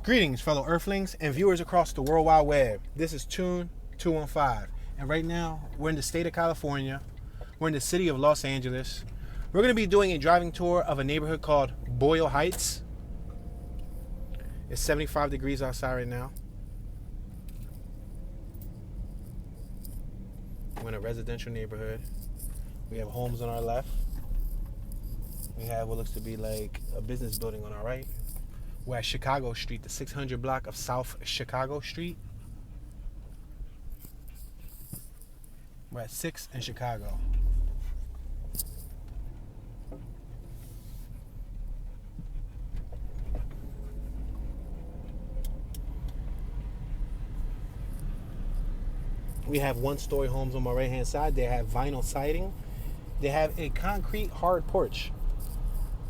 Greetings, fellow Earthlings and viewers across the World Wide Web. This is Tune 215, and right now we're in the state of California. We're in the city of Los Angeles. We're going to be doing a driving tour of a neighborhood called Boyle Heights. It's 75 degrees outside right now. We're in a residential neighborhood. We have homes on our left. We have what looks to be like a business building on our right. We're at Chicago Street, the 600 block of South Chicago Street. We're at 6th and Chicago. We have one-story homes on my right-hand side. They have vinyl siding. They have a concrete hard porch.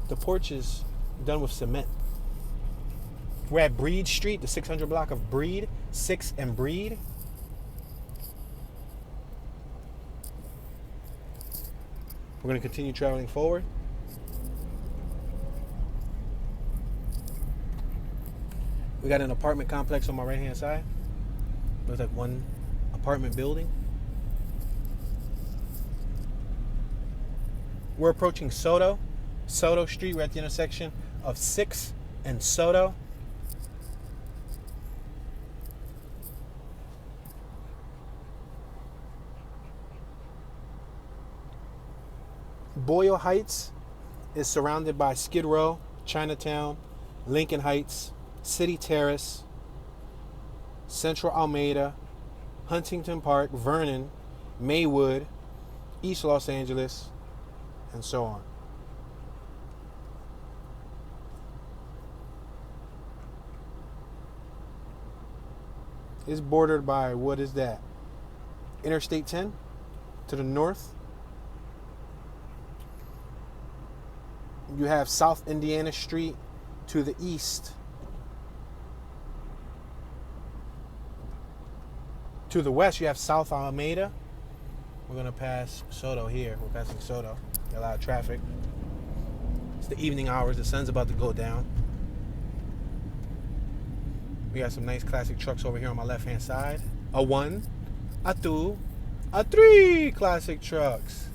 The porch is done with cement. We're at Breed Street, the 600 block of Breed, 6th and Breed. We're going to continue traveling forward. We got an apartment complex on my right-hand side. Looks like one apartment building. We're approaching Soto Street. We're at the intersection of 6th and Soto. Boyle Heights is surrounded by Skid Row, Chinatown, Lincoln Heights, City Terrace, Central Alameda, Huntington Park, Vernon, Maywood, East Los Angeles, and so on. It's bordered by, what is that? Interstate 10 to the north. You have South Indiana Street to the east. To the west, you have South Alameda. We're going to pass Soto here. We're passing Soto. Got a lot of traffic. It's the evening hours. The sun's about to go down. We got some nice classic trucks over here on my left-hand side. A 1, a 2, a 3 classic trucks.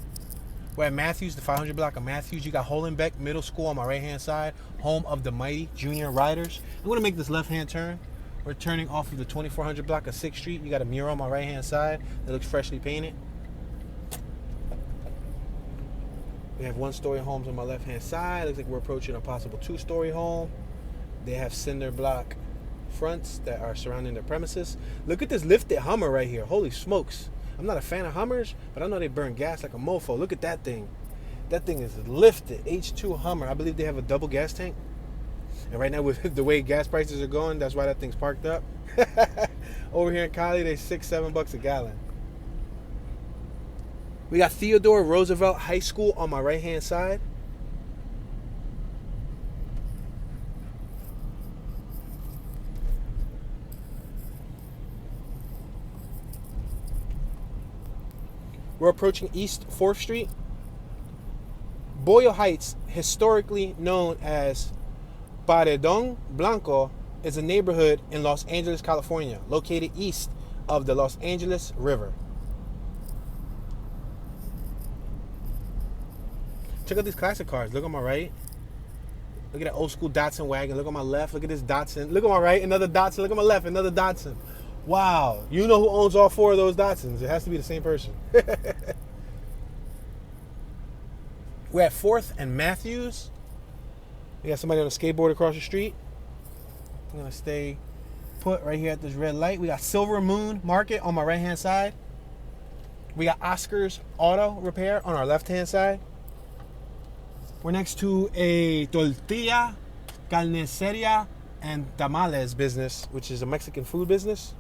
We're at Matthews, the 500 block of Matthews. You got Hollenbeck Middle School on my right-hand side, home of the mighty junior riders. I'm going to make this left-hand turn. We're turning off of the 2400 block of 6th Street. You got a mural on my right-hand side that looks freshly painted. We have one-story homes on my left-hand side. Looks like we're approaching a possible two-story home. They have cinder block fronts that are surrounding their premises. Look at this lifted Hummer right here. Holy smokes. I'm not a fan of Hummers, but I know they burn gas like a mofo. Look at that thing. That thing is lifted. H2 Hummer. I believe they have a double gas tank. And right now, with the way gas prices are going, that's why that thing's parked up. Over here in Cali, they $6-7 a gallon. We got Theodore Roosevelt High School on my right-hand side. We're approaching East 4th Street. Boyle Heights, historically known as Paredón Blanco, is a neighborhood in Los Angeles, California, located east of the Los Angeles River. Check out these classic cars. Look on my right. Look at that old school Datsun wagon. Look on my left. Look at this Datsun. Look on my right, another Datsun. Look on my left, another Datsun. Wow. You know who owns all 4 of those Datsuns. It has to be the same person. We're at 4th and Matthews. We got somebody on a skateboard across the street. I'm going to stay put right here at this red light. We got Silver Moon Market on my right-hand side. We got Oscar's Auto Repair on our left-hand side. We're next to a tortilla, carniceria, and tamales business, which is a Mexican food business.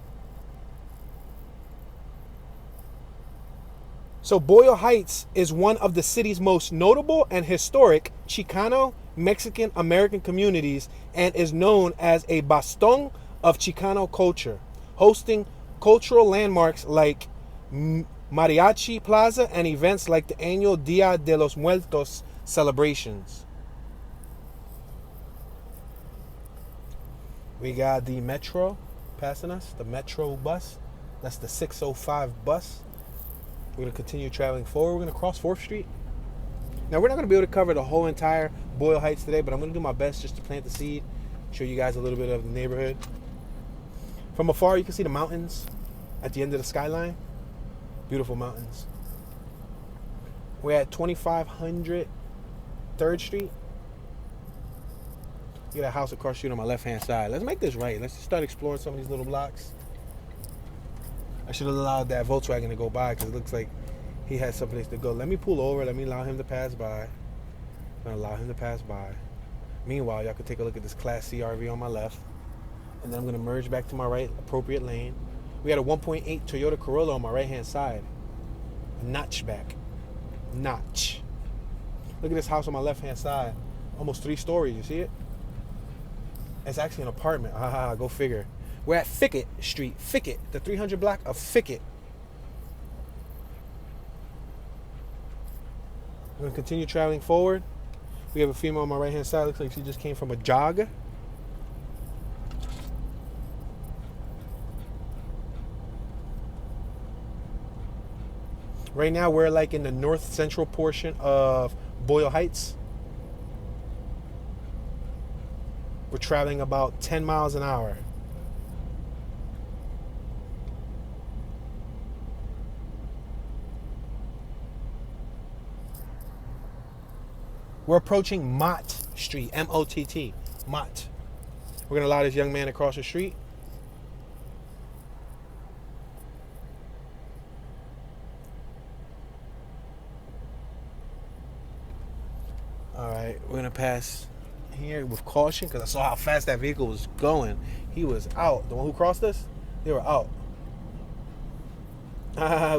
So Boyle Heights is one of the city's most notable and historic Chicano Mexican American communities and is known as a bastion of Chicano culture, hosting cultural landmarks like Mariachi Plaza and events like the annual Dia de los Muertos celebrations. We got the Metro passing us, the Metro bus. That's the 605 bus. We're going to continue traveling forward. We're going to cross 4th Street. Now, we're not going to be able to cover the whole entire Boyle Heights today, but I'm going to do my best just to plant the seed, show you guys a little bit of the neighborhood. From afar, you can see the mountains at the end of the skyline. Beautiful mountains. We're at 2500 3rd Street. You got a house across the street on my left-hand side. Let's make this right. Let's just start exploring some of these little blocks. I should have allowed that Volkswagen to go by because it looks like he has someplace to go. Let me pull over. Let me allow him to pass by. I'm going to allow him to pass by. Meanwhile, y'all can take a look at this Class C RV on my left. And then I'm going to merge back to my right, appropriate lane. We got a 1.8 Toyota Corolla on my right-hand side. A notchback. Notch. Look at this house on my left-hand side. Almost 3 stories. You see it? It's actually an apartment. Go figure. We're at Fickett Street. Fickett. The 300 block of Fickett. We're going to continue traveling forward. We have a female on my right-hand side. Looks like she just came from a jog. Right now, we're like in the north central portion of Boyle Heights. We're traveling about 10 miles an hour. We're approaching Mott Street, M-O-T-T, Mott. We're going to allow this young man across the street. All right, we're going to pass here with caution because I saw how fast that vehicle was going. He was out. The one who crossed us, they were out.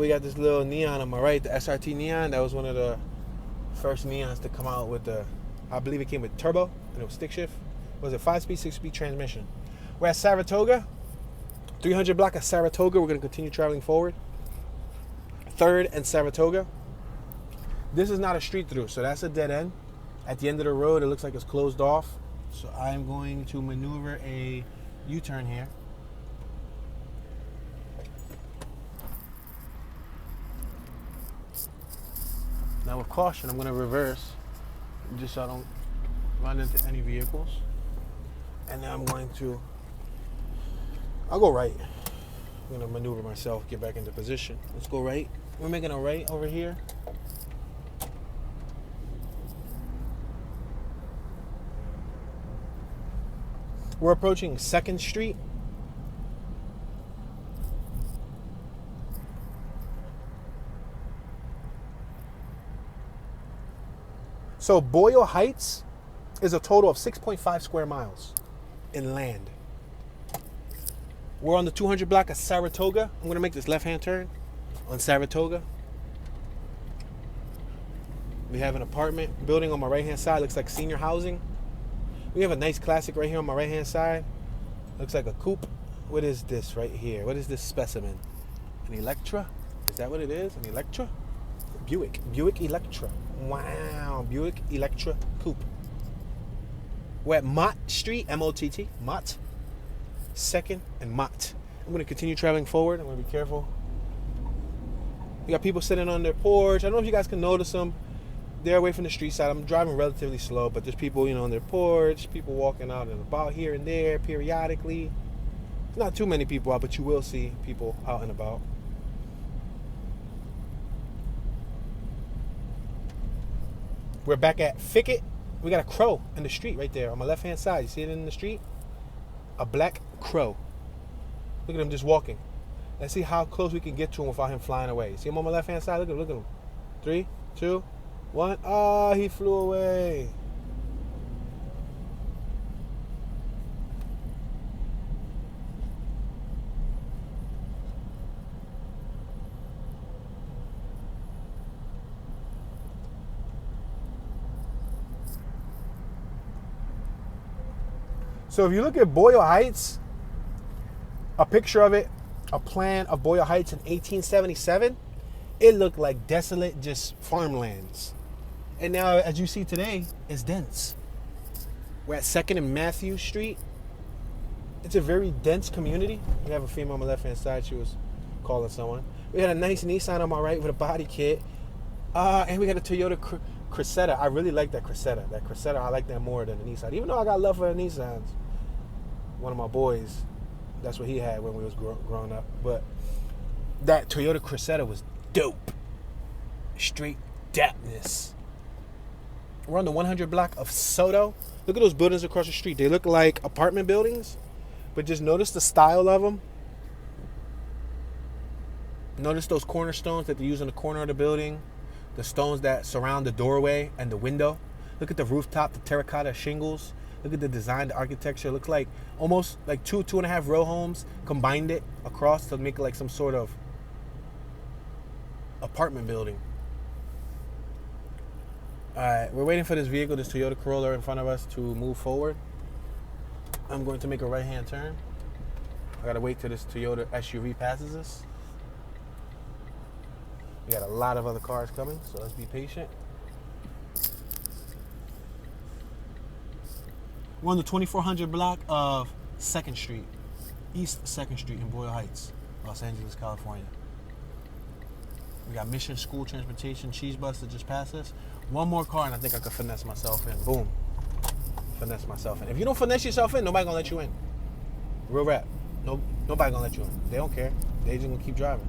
We got this little neon on my right, the SRT neon. That was one of the first neons to come out with the, I believe it came with turbo and it was stick shift. Was it 5-speed, 6-speed transmission? We're at Saratoga, 300 block of Saratoga. We're going to continue traveling forward. 3rd and Saratoga. This is not a street through, so that's a dead end. At the end of the road, it looks like it's closed off. So I'm going to maneuver a U-turn here. Now with caution, I'm going to reverse just so I don't run into any vehicles. And now I'm going to, I'll go right. I'm going to maneuver myself, get back into position. Let's go right. We're making a right over here. We're approaching 2nd Street. So Boyle Heights is a total of 6.5 square miles in land. We're on the 200 block of Saratoga. I'm going to make this left-hand turn on Saratoga. We have an apartment building on my right-hand side. Looks like senior housing. We have a nice classic right here on my right-hand side. Looks like a coupe. What is this right here? What is this specimen? An Electra? Is that what it is? An Electra? Buick Electra. Wow, Buick Electra coupe. We're at Mott Street, M-O-T-T, Mott. 2nd and Mott. I'm going to continue traveling forward. I'm going to be careful. You got people sitting on their porch. I don't know if you guys can notice them. They're away from the street side. I'm driving relatively slow, but there's people, on their porch, people walking out and about here and there periodically. There's not too many people out, but you will see people out and about. We're back at Fickett. We got a crow in the street right there on my left-hand side. You see it in the street? A black crow. Look at him just walking. Let's see how close we can get to him without him flying away. See him on my left-hand side? Look at him. 3, 2, 1. Oh, he flew away. So if you look at Boyle Heights, a picture of it, a plan of Boyle Heights in 1877, it looked like desolate, just farmlands. And now, as you see today, it's dense. We're at 2nd and Matthew Street. It's a very dense community. We have a female on my left hand side. She was calling someone. We had a nice Nissan on my right with a body kit. And we got a Toyota Cressida. I really like that Cressida. I like that more than the Nissan. Even though I got love for the Nissans. One of my boys, that's what he had when we was growing up. But that Toyota Cressida was dope. Straight dapness. We're on the 100 block of Soto. Look at those buildings across the street. They look like apartment buildings. But just notice the style of them. Notice those cornerstones that they use in the corner of the building. The stones that surround the doorway and the window. Look at the rooftop, the terracotta shingles. Look at the design, the architecture. It looks like almost like two and a half row homes. Combined it across to make it like some sort of apartment building. Alright, we're waiting for this vehicle, this Toyota Corolla in front of us to move forward. I'm going to make a right-hand turn. I gotta wait till this Toyota SUV passes us. We got a lot of other cars coming, so let's be patient. We're on the 2400 block of 2nd Street, East 2nd Street in Boyle Heights, Los Angeles, California. We got Mission School Transportation Cheese Bus that just passed us. One more car and I think I could finesse myself in. Boom. Finesse myself in. If you don't finesse yourself in, nobody gonna let you in. Real rap. Nobody gonna let you in. They don't care. They just gonna keep driving.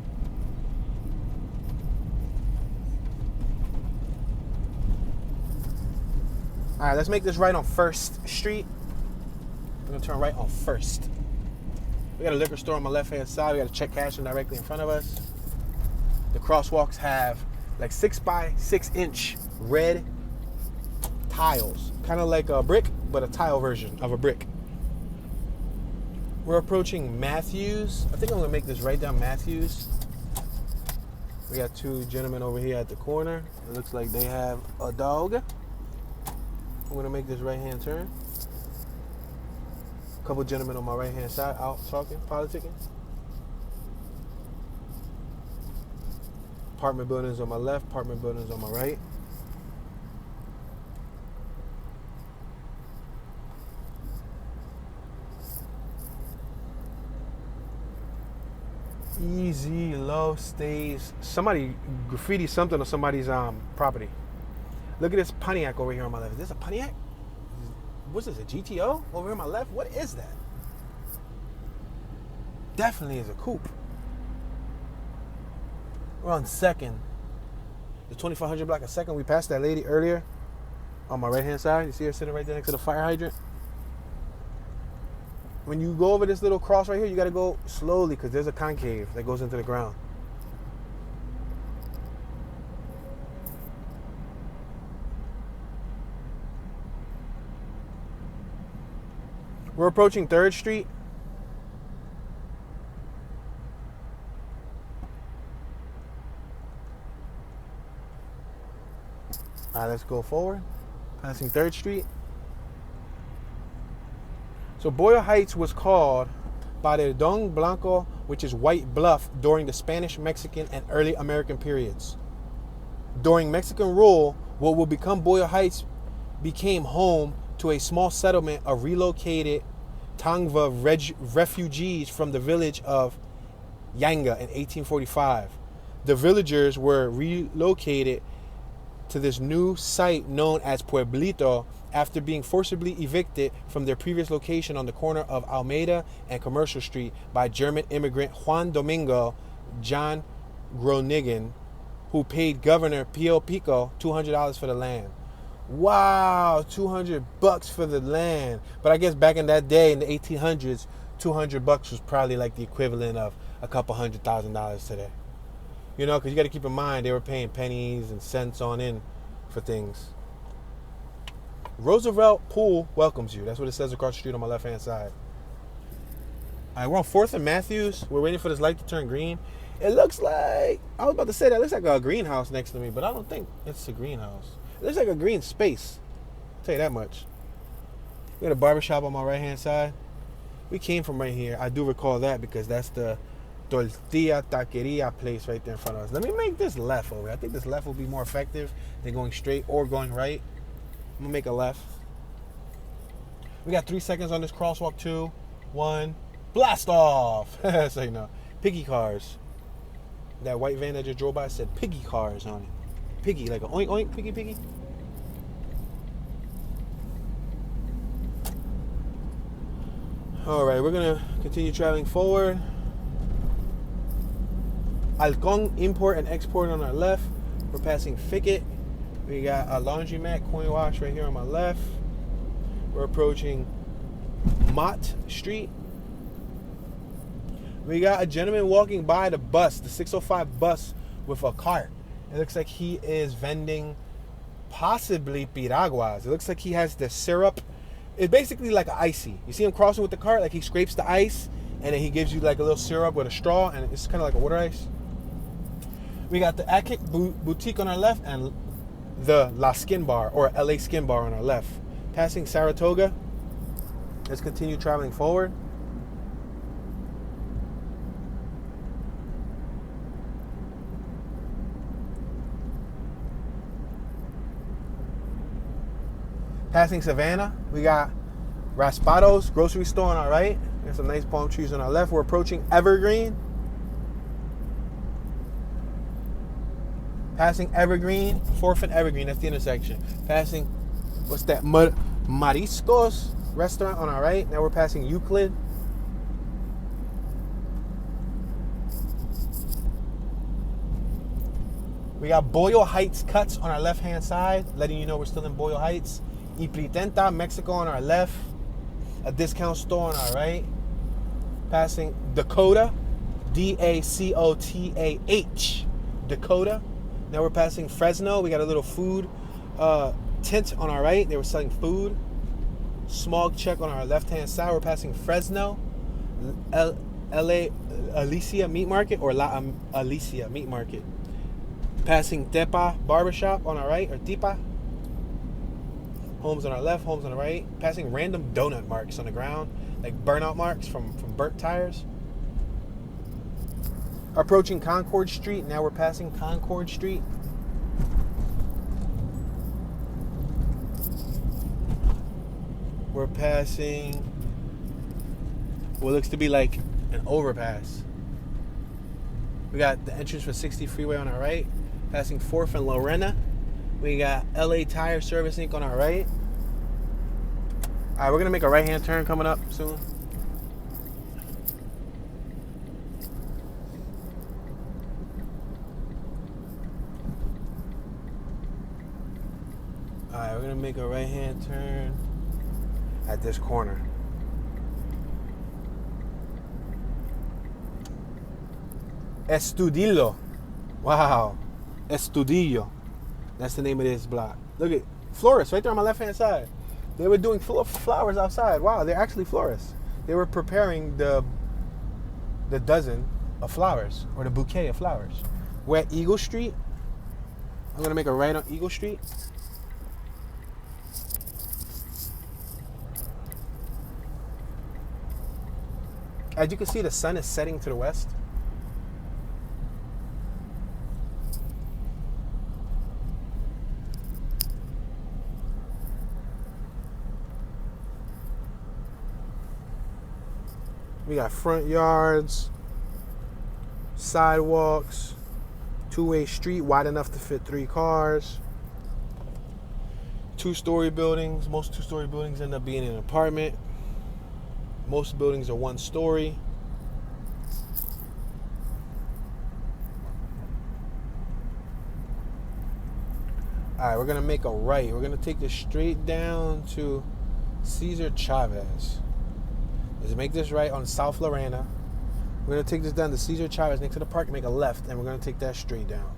All right, let's make this right on 1st Street. We're gonna turn right on 1st. We got a liquor store on my left-hand side. We got a check cashing directly in front of us. The crosswalks have like 6x6 inch red tiles. Kind of like a brick, but a tile version of a brick. We're approaching Matthews. I think I'm gonna make this right down Matthews. We got two gentlemen over here at the corner. It looks like they have a dog. I'm gonna make this right-hand turn. A couple gentlemen on my right-hand side out talking, politicking. Apartment buildings on my left, apartment buildings on my right. Easy, low, stays. Somebody graffiti something on somebody's property. Look at this Pontiac over here on my left. Is this a Pontiac? What's this, a GTO over here on my left? What is that? Definitely is a coupe. We're on 2nd. The 2400 block of 2nd. We passed that lady earlier on my right-hand side. You see her sitting right there next to the fire hydrant? When you go over this little cross right here, you got to go slowly because there's a concave that goes into the ground. We're approaching 3rd Street. All right, let's go forward. Passing 3rd Street. So Boyle Heights was called Paredón Blanco, which is white bluff, during the Spanish, Mexican, and early American periods. During Mexican rule, what will become Boyle Heights became home to a small settlement of relocated Tangva refugees from the village of Yanga in 1845. The villagers were relocated to this new site known as Pueblito after being forcibly evicted from their previous location on the corner of Alameda and Commercial Street by German immigrant Juan Domingo John Groningen, who paid Governor Pio Pico $200 for the land. Wow, $200 for the land. But I guess back in that day, in the 1800s, $200 was probably like the equivalent of a couple $100,000 today. You know, because you got to keep in mind, they were paying pennies and cents on in for things. Roosevelt Pool welcomes you. That's what it says across the street on my left-hand side. All right, we're on 4th and Matthews. We're waiting for this light to turn green. It looks like, I was about to say that looks like a greenhouse next to me, but I don't think it's a greenhouse. It looks like a green space. I'll tell you that much. We got a barbershop on my right-hand side. We came from right here. I do recall that because that's the Tortilla Taqueria place right there in front of us. Let me make this left over. I think this left will be more effective than going straight or going right. I'm gonna make a left. We got 3 seconds on this crosswalk too. 1, blast off. So you know, piggy cars. That white van that just drove by said piggy cars on it. Piggy, like a oink oink, piggy piggy. All right, we're gonna continue traveling forward. Halcon Import and Export on our left. We're passing Fickett. We got a laundromat, coin wash right here on my left. We're approaching Mott Street. We got a gentleman walking by the bus, the 605 bus, with a cart. It looks like he is vending possibly piraguas. It looks like he has the syrup. It's basically like an icy. You see him crossing with the cart, like he scrapes the ice, and then he gives you like a little syrup with a straw, and it's kind of like a water ice. We got the Akik Boutique on our left, and the La Skin Bar, or LA Skin Bar on our left. Passing Saratoga. Let's continue traveling forward. Passing Savannah, we got Raspados grocery store on our right. There's some nice palm trees on our left. We're approaching Evergreen. Passing Evergreen, 4th and Evergreen, that's the intersection. Passing, what's that, Mariscos restaurant on our right. Now we're passing Euclid. We got Boyle Heights Cuts on our left-hand side, letting you know we're still in Boyle Heights. Y Pretenta, Mexico on our left. A discount store on our right. Passing Dakota, D-A-C-O-T-A-H, Dakota. Now we're passing Fresno. We got a little food tent on our right. They were selling food. Smog check on our left-hand side. We're passing Fresno, L.A. Alicia Meat Market, or La Alicia Meat Market. Passing Tepa Barbershop on our right, or Tipa. Homes on our left, homes on the right. Passing random donut marks on the ground, like burnout marks from burnt tires. Approaching Concord Street. Now we're passing Concord Street. We're passing what looks to be like an overpass. We got the entrance for 60 Freeway on our right. Passing 4th and Lorena. We got LA Tire Service Inc. on our right. All right, we're going to make a right-hand turn coming up soon. All right, we're going to make a right-hand turn at this corner. Estudillo. Wow. Estudillo. That's the name of this block. Look at florists right there on my left-hand side. They were doing flowers outside. Wow, they're actually florists. They were preparing the dozen of flowers, or the bouquet of flowers. We're at Eagle Street. I'm going to make a right on Eagle Street. As you can see, the sun is setting to the west. We got front yards, sidewalks, two-way street wide enough to fit 3 cars. 2-story buildings. Most 2-story buildings end up being an apartment. Most buildings are 1 story. All right, we're gonna make a right. We're gonna take this straight down to Cesar Chavez. Let's make this right on South Lorena. We're gonna take this down to Cesar Chavez next to the park and make a left, and we're gonna take that straight down.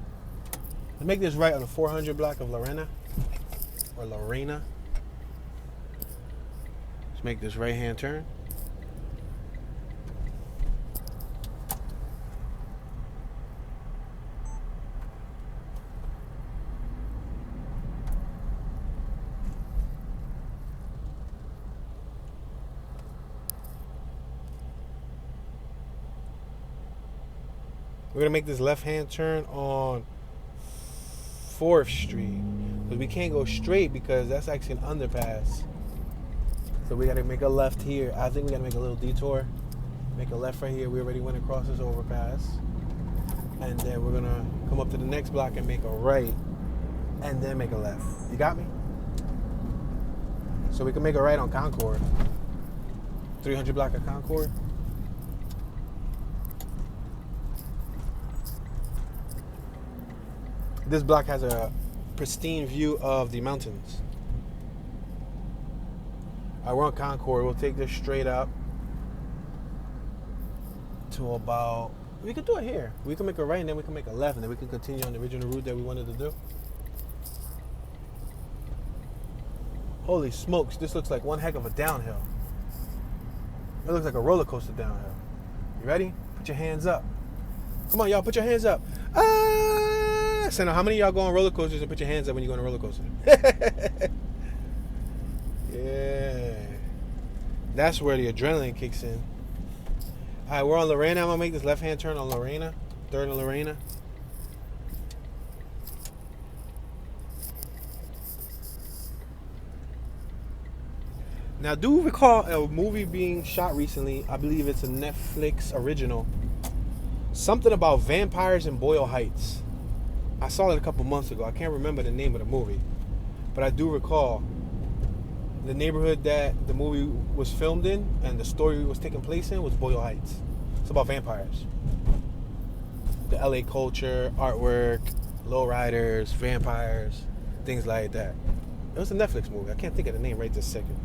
Let's make this right on the 400 block of Lorena, or Lorena. Let's make this right-hand turn. We're going to make this left-hand turn on 4th Street. Because we can't go straight because that's actually an underpass. So we gotta make a left here. I think we gotta make a little detour. Make a left right here. We already went across this overpass. And then we're gonna come up to the next block and make a right. And then make a left. You got me? So we can make a right on Concord. 300 block of Concord. This block has a pristine view of the mountains. Alright, we're on Concord. We'll take this straight up to about... We could do it here. We can make a right and then we can make a left and then we can continue on the original route that we wanted to do. Holy smokes, this looks like one heck of a downhill. It looks like a roller coaster downhill. You ready? Put your hands up. Come on, y'all, put your hands up. Ah! So now, how many of y'all go on roller coasters and put your hands up when you go on a roller coaster? Yeah. That's where the adrenaline kicks in. All right, we're on Lorena. I'm going to make this left-hand turn on Lorena. 3rd and Lorena. Now, do recall a movie being shot recently. I believe it's a Netflix original. Something about vampires in Boyle Heights. I saw it a couple months ago. I can't remember the name of the movie. But I do recall the neighborhood that the movie was filmed in and the story was taking place in was Boyle Heights. It's about vampires. The LA culture, artwork, lowriders, vampires, things like that. It was a Netflix movie. I can't think of the name right this second.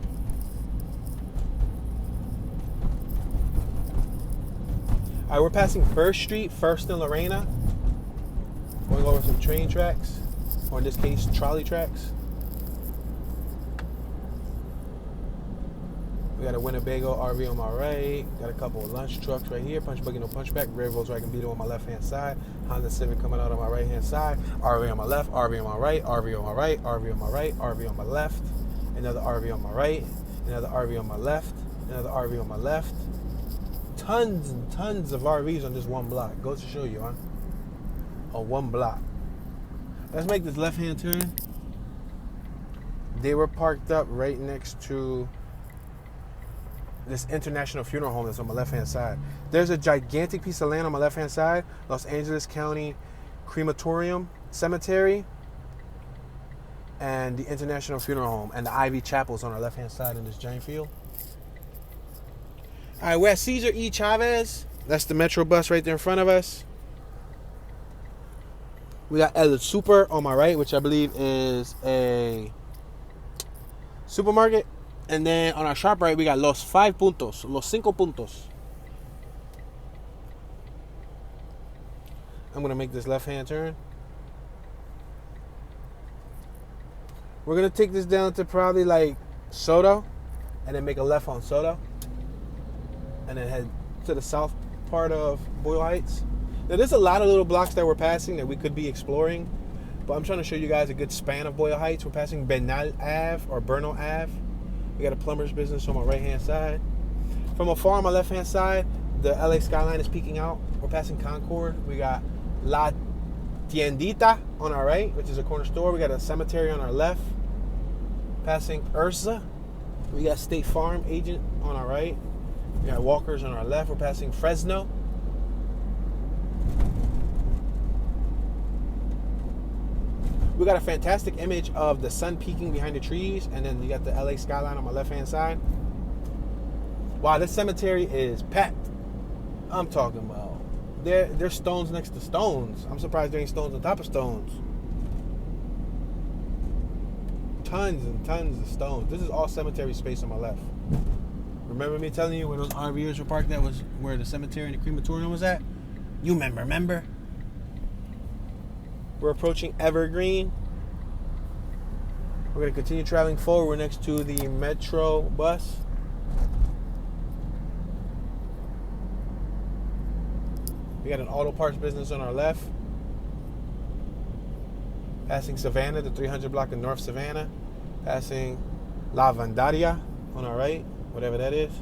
All right, we're passing 1st Street, 1st and Lorena. Going over some train tracks, or in this case, trolley tracks. We got a Winnebago RV on my right. Got a couple of lunch trucks right here. Punch buggy, no punchback. Red Volkswagen Beetle on my left-hand side. Honda Civic coming out on my right-hand side. RV on my left, RV on my right, RV on my right, RV on my right, RV on my left. Another RV on my right. Another RV on my left. Another RV on my left. Tons and tons of RVs on this one block. Goes to show you, huh? On one block. Let's make this left-hand turn. They were parked up right next to this international funeral home that's on my left-hand side. There's a gigantic piece of land on my left-hand side. Los Angeles County Crematorium Cemetery. And the International Funeral Home. And the Ivy Chapel's on our left-hand side in this giant field. All right, we're at Cesar E. Chavez. That's the Metro bus right there in front of us. We got El Super on my right, which I believe is a supermarket. And then on our sharp right, we got Los 5 Puntos. Los 5 Puntos. I'm going to make this left-hand turn. We're going to take this down to probably like Soto. And then make a left on Soto. And then head to the south part of Boyle Heights. Now, there's a lot of little blocks that we're passing that we could be exploring. But I'm trying to show you guys a good span of Boyle Heights. We're passing Bernal Ave or Bernal Ave. We got a plumber's business on my right-hand side. From afar on my left-hand side, the LA skyline is peeking out. We're passing Concord. We got La Tiendita on our right, which is a corner store. We got a cemetery on our left. Passing Ursa. We got State Farm agent on our right. We got Walkers on our left. We're passing Fresno. We got a fantastic image of the sun peeking behind the trees, and then you got the LA skyline on my left-hand side. Wow, this cemetery is packed. I'm talking about there's stones next to stones. I'm surprised there ain't stones on top of stones. Tons and tons of stones. This is all cemetery space on my left. Remember me telling you where those RVers were parked? That was where the cemetery and the crematorium was at? You remember? We're approaching Evergreen. We're going to continue traveling forward. We're next to the Metro bus. We got an auto parts business on our left. Passing Savannah, the 300 block of North Savannah. Passing La Vandaria on our right, whatever that is.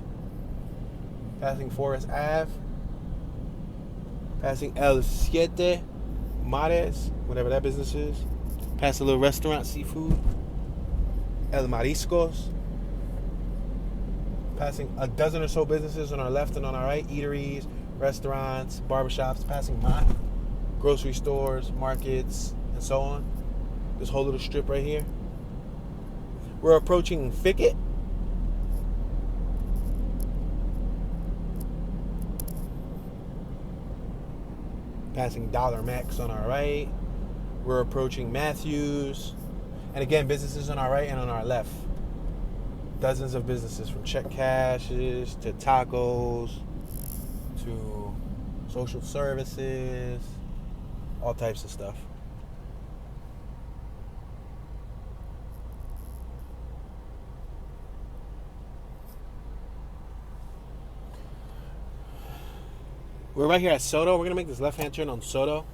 Passing Forest Ave. Passing El Siete Mares, whatever that business is. Past a little restaurant, seafood. El Mariscos. Passing a dozen or so businesses on our left and on our right. Eateries, restaurants, barbershops. Passing Mott, grocery stores, markets, and so on. This whole little strip right here. We're approaching Thicket. Passing Dollar Max on our right. We're approaching Matthews. And again, businesses on our right and on our left. Dozens of businesses, from check cashes to tacos to social services, all types of stuff. We're right here at Soto. We're going to make this left-hand turn on Soto.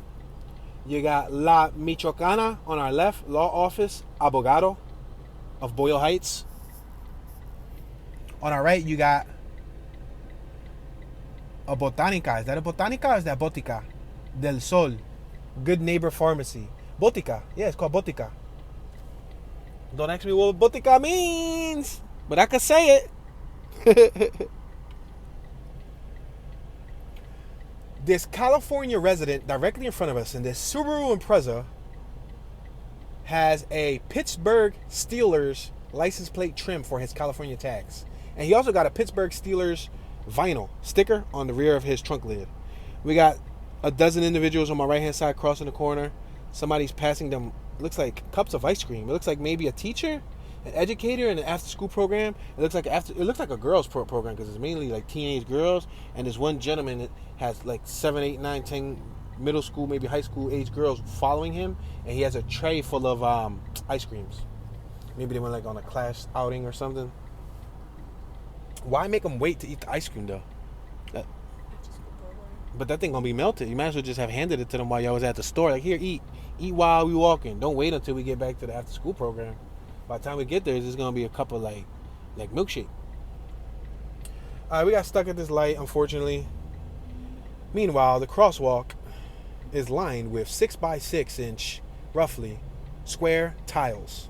You got La Michoacana on our left, law office, abogado of Boyle Heights. On our right, you got a Botanica. Is that a Botanica or is that Botica? Del Sol. Good Neighbor Pharmacy. Botica. Yeah, it's called Botica. Don't ask me what Botica means, but I can say it. This California resident directly in front of us in this Subaru Impreza has a Pittsburgh Steelers license plate trim for his California tags. And he also got a Pittsburgh Steelers vinyl sticker on the rear of his trunk lid. We got a dozen individuals on my right-hand side crossing the corner. Somebody's passing them, looks like cups of ice cream. It looks like maybe a teacher, an educator in an after-school program. It looks like a girls' program because it's mainly like teenage girls. And there's one gentleman that has like 7, 8, 9, 10 middle school, maybe high school age girls following him, and he has a tray full of ice creams. Maybe they went like on a class outing or something. Why make them wait to eat the ice cream though? But that thing gonna be melted. You might as well just have handed it to them while y'all was at the store. Like, here, eat while we walking. Don't wait until we get back to the after school program. By the time we get there, there's gonna be a cup of like milkshake. All right, we got stuck at this light, unfortunately. Meanwhile, the crosswalk is lined with 6x6 inch, roughly, square tiles.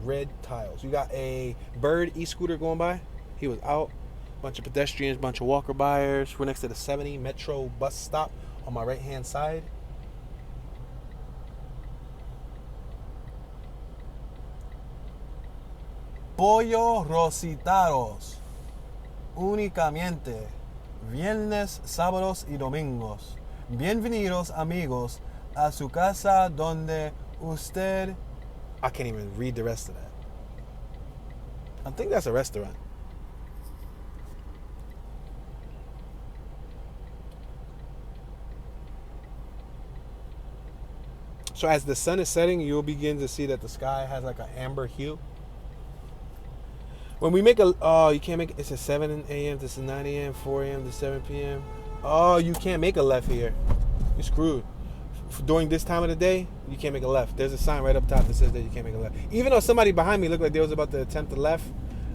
Red tiles. You got a Bird e-scooter going by. He was out. Bunch of pedestrians, bunch of walker buyers. We're next to the 70 Metro bus stop on my right-hand side. Pollo Rositaros. Únicamente. Viernes, sábados y domingos. Bienvenidos, amigos, a su casa donde usted... I can't even read the rest of that. I think that's a restaurant. So as the sun is setting, you'll begin to see that the sky has like an amber hue. When we make you can't make, it's a 7 a.m. to 9 a.m., 4 a.m. to 7 p.m. Oh, you can't make a left here. You're screwed. During this time of the day, you can't make a left. There's a sign right up top that says that you can't make a left. Even though somebody behind me looked like they was about to attempt a left,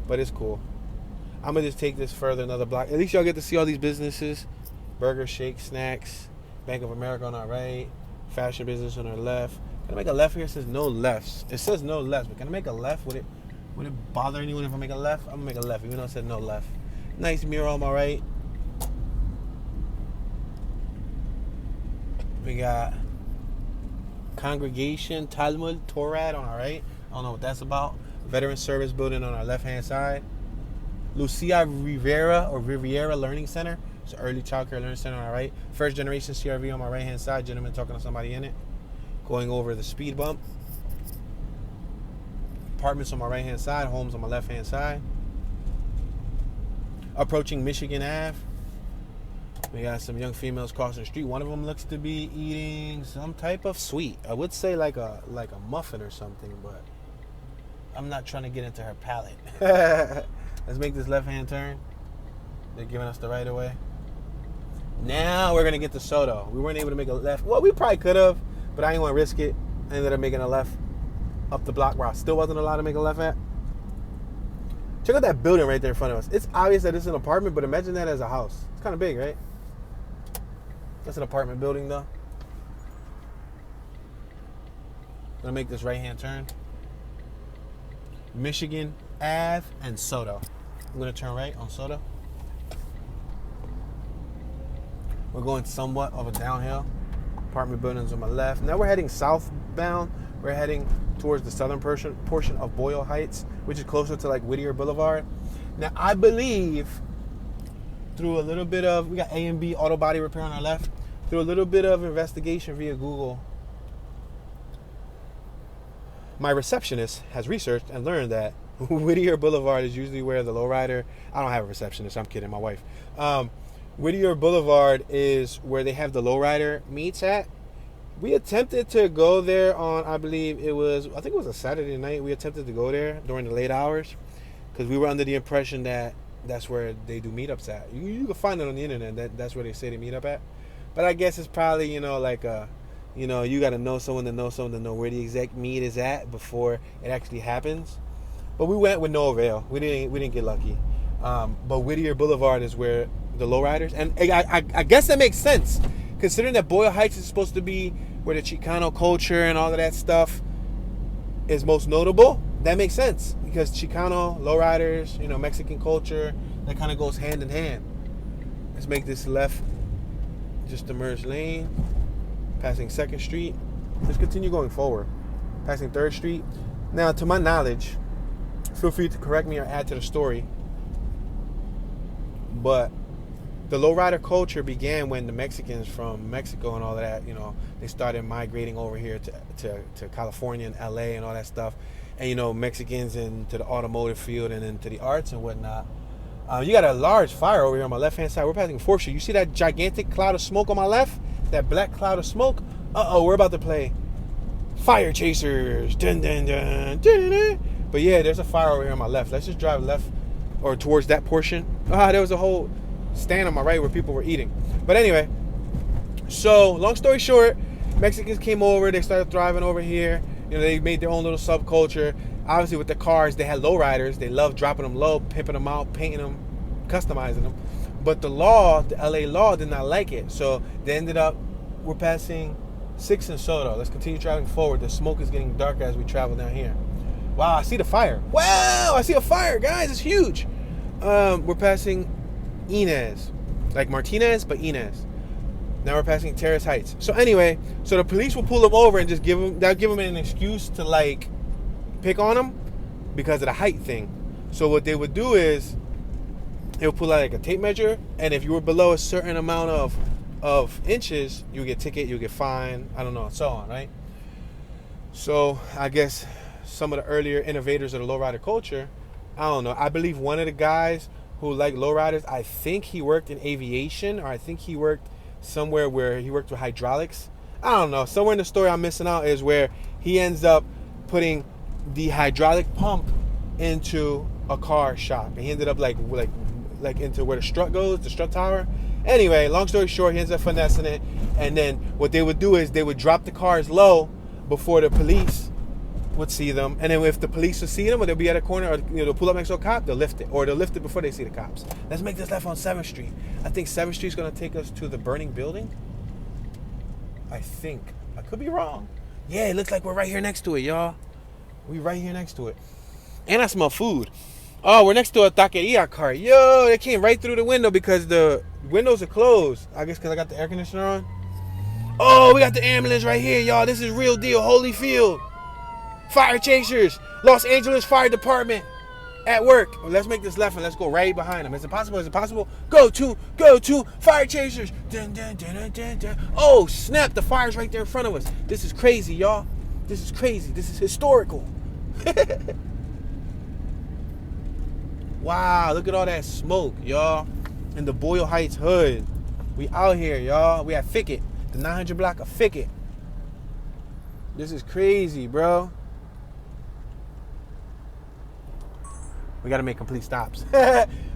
but it's cool. I'm going to just take this further another block. At least y'all get to see all these businesses. Burger, shake, snacks, Bank of America on our right, fashion business on our left. Can I make a left here? It says no lefts. It says no lefts, but can I make a left? Would it bother anyone if I make a left? I'm going to make a left, even though it said no left. Nice mural on my right. We got Congregation Talmud Torah on our right. I don't know what that's about. Veteran Service Building on our left-hand side. Lucia Riviera Learning Center. It's an early child care learning center on our right. First generation CRV on my right-hand side. Gentleman talking to somebody in it. Going over the speed bump. Apartments on my right-hand side. Homes on my left-hand side. Approaching Michigan Ave. We got some young females crossing the street. One of them looks to be eating some type of sweet. I would say like a muffin or something, but I'm not trying to get into her palate. Let's make this left-hand turn. They're giving us the right of way. Now we're going to get to Soto. We weren't able to make a left. Well, we probably could have, but I didn't want to risk it. I ended up making a left up the block where I still wasn't allowed to make a left at. Check out that building right there in front of us. It's obvious that it's an apartment, but imagine that as a house. It's kind of big, right? That's an apartment building, though. Gonna make this right-hand turn. Michigan Ave and Soto. I'm gonna turn right on Soda. We're going somewhat of a downhill. Apartment buildings on my left. Now we're heading southbound. We're heading towards the southern portion of Boyle Heights, which is closer to like Whittier Boulevard. Now I believe through a little bit of, we got A and B auto body repair on our left. Through a little bit of investigation via Google, my receptionist has researched and learned that Whittier Boulevard is usually where the lowrider, I don't have a receptionist, I'm kidding, my wife. Whittier Boulevard is where they have the lowrider meets at. We attempted to go there on, I think it was a Saturday night. We attempted to go there during the late hours because we were under the impression that that's where they do meetups at. You can find it on the internet. That's where they say they meet up at. But I guess it's probably, you got to know someone to know where the exact meet is at before it actually happens. But we went with no avail. We didn't get lucky. But Whittier Boulevard is where the lowriders, and I guess that makes sense considering that Boyle Heights is supposed to be where the Chicano culture and all of that stuff is most notable. That makes sense because Chicano, lowriders, Mexican culture, that kind of goes hand in hand. Let's make this left just a merge lane, passing 2nd Street. Let's continue going forward, passing 3rd Street. Now, to my knowledge, feel free to correct me or add to the story, but the lowrider culture began when the Mexicans from Mexico and all of that, they started migrating over here to California and LA and all that stuff. And, Mexicans into the automotive field and into the arts and whatnot. You got a large fire over here on my left-hand side. We're passing 4th Street. You see that gigantic cloud of smoke on my left? That black cloud of smoke? Uh-oh, we're about to play Fire Chasers. Dun, dun, dun, dun, dun. But yeah, there's a fire over here on my left. Let's just drive left or towards that portion. There was a whole stand on my right where people were eating. But anyway, so long story short, Mexicans came over. They started thriving over here. They made their own little subculture. Obviously, with the cars, they had lowriders. They loved dropping them low, pimping them out, painting them, customizing them. But the LA law did not like it. So they ended up, we're passing 6th and Soto. Let's continue driving forward. The smoke is getting darker as we travel down here. Wow, I see the fire. Wow, I see a fire, guys. It's huge. We're passing Inez, like Martinez, but Inez. Now we're passing Terrace Heights. So anyway, the police will pull them over and just give them an excuse to like pick on them because of the height thing. So what they would do is they would pull out like a tape measure, and if you were below a certain amount of inches, you get ticket, you get fined, I don't know, and so on, right? So I guess some of the earlier innovators of the lowrider culture, I don't know. I believe one of the guys who liked lowriders, I think he worked in aviation, or I think he worked somewhere where he worked with hydraulics. I don't know. Somewhere in the story I'm missing out is where he ends up putting the hydraulic pump into a car shop. And he ended up like into where the strut goes, the strut tower. Anyway, long story short, he ends up finessing it. And then what they would do is they would drop the cars low before the police would see them. And then if the police would see them, or they'll be at a corner, or they'll pull up next to a cop, they'll lift it. Or they'll lift it before they see the cops. Let's make this left on 7th Street. I think 7th Street's going to take us to the burning building. I think. I could be wrong. Yeah, it looks like we're right here next to it, y'all. We right here next to it. And I smell food. Oh, we're next to a taqueria cart. Yo, they came right through the window because the windows are closed. I guess because I got the air conditioner on. Oh, we got the ambulance right here, y'all. This is real deal. Holyfield. Fire Chasers. Los Angeles Fire Department at work. Well, let's make this left and let's go right behind them. Is it possible? Is it possible? Go to Fire Chasers. Dun, dun, dun, dun, dun, dun. Oh, snap. The fire's right there in front of us. This is crazy, y'all. This is crazy. This is historical. Wow, look at all that smoke, y'all. In the Boyle Heights hood. We out here, y'all. We at Fickett. The 900 block of Fickett. This is crazy, bro. We got to make complete stops.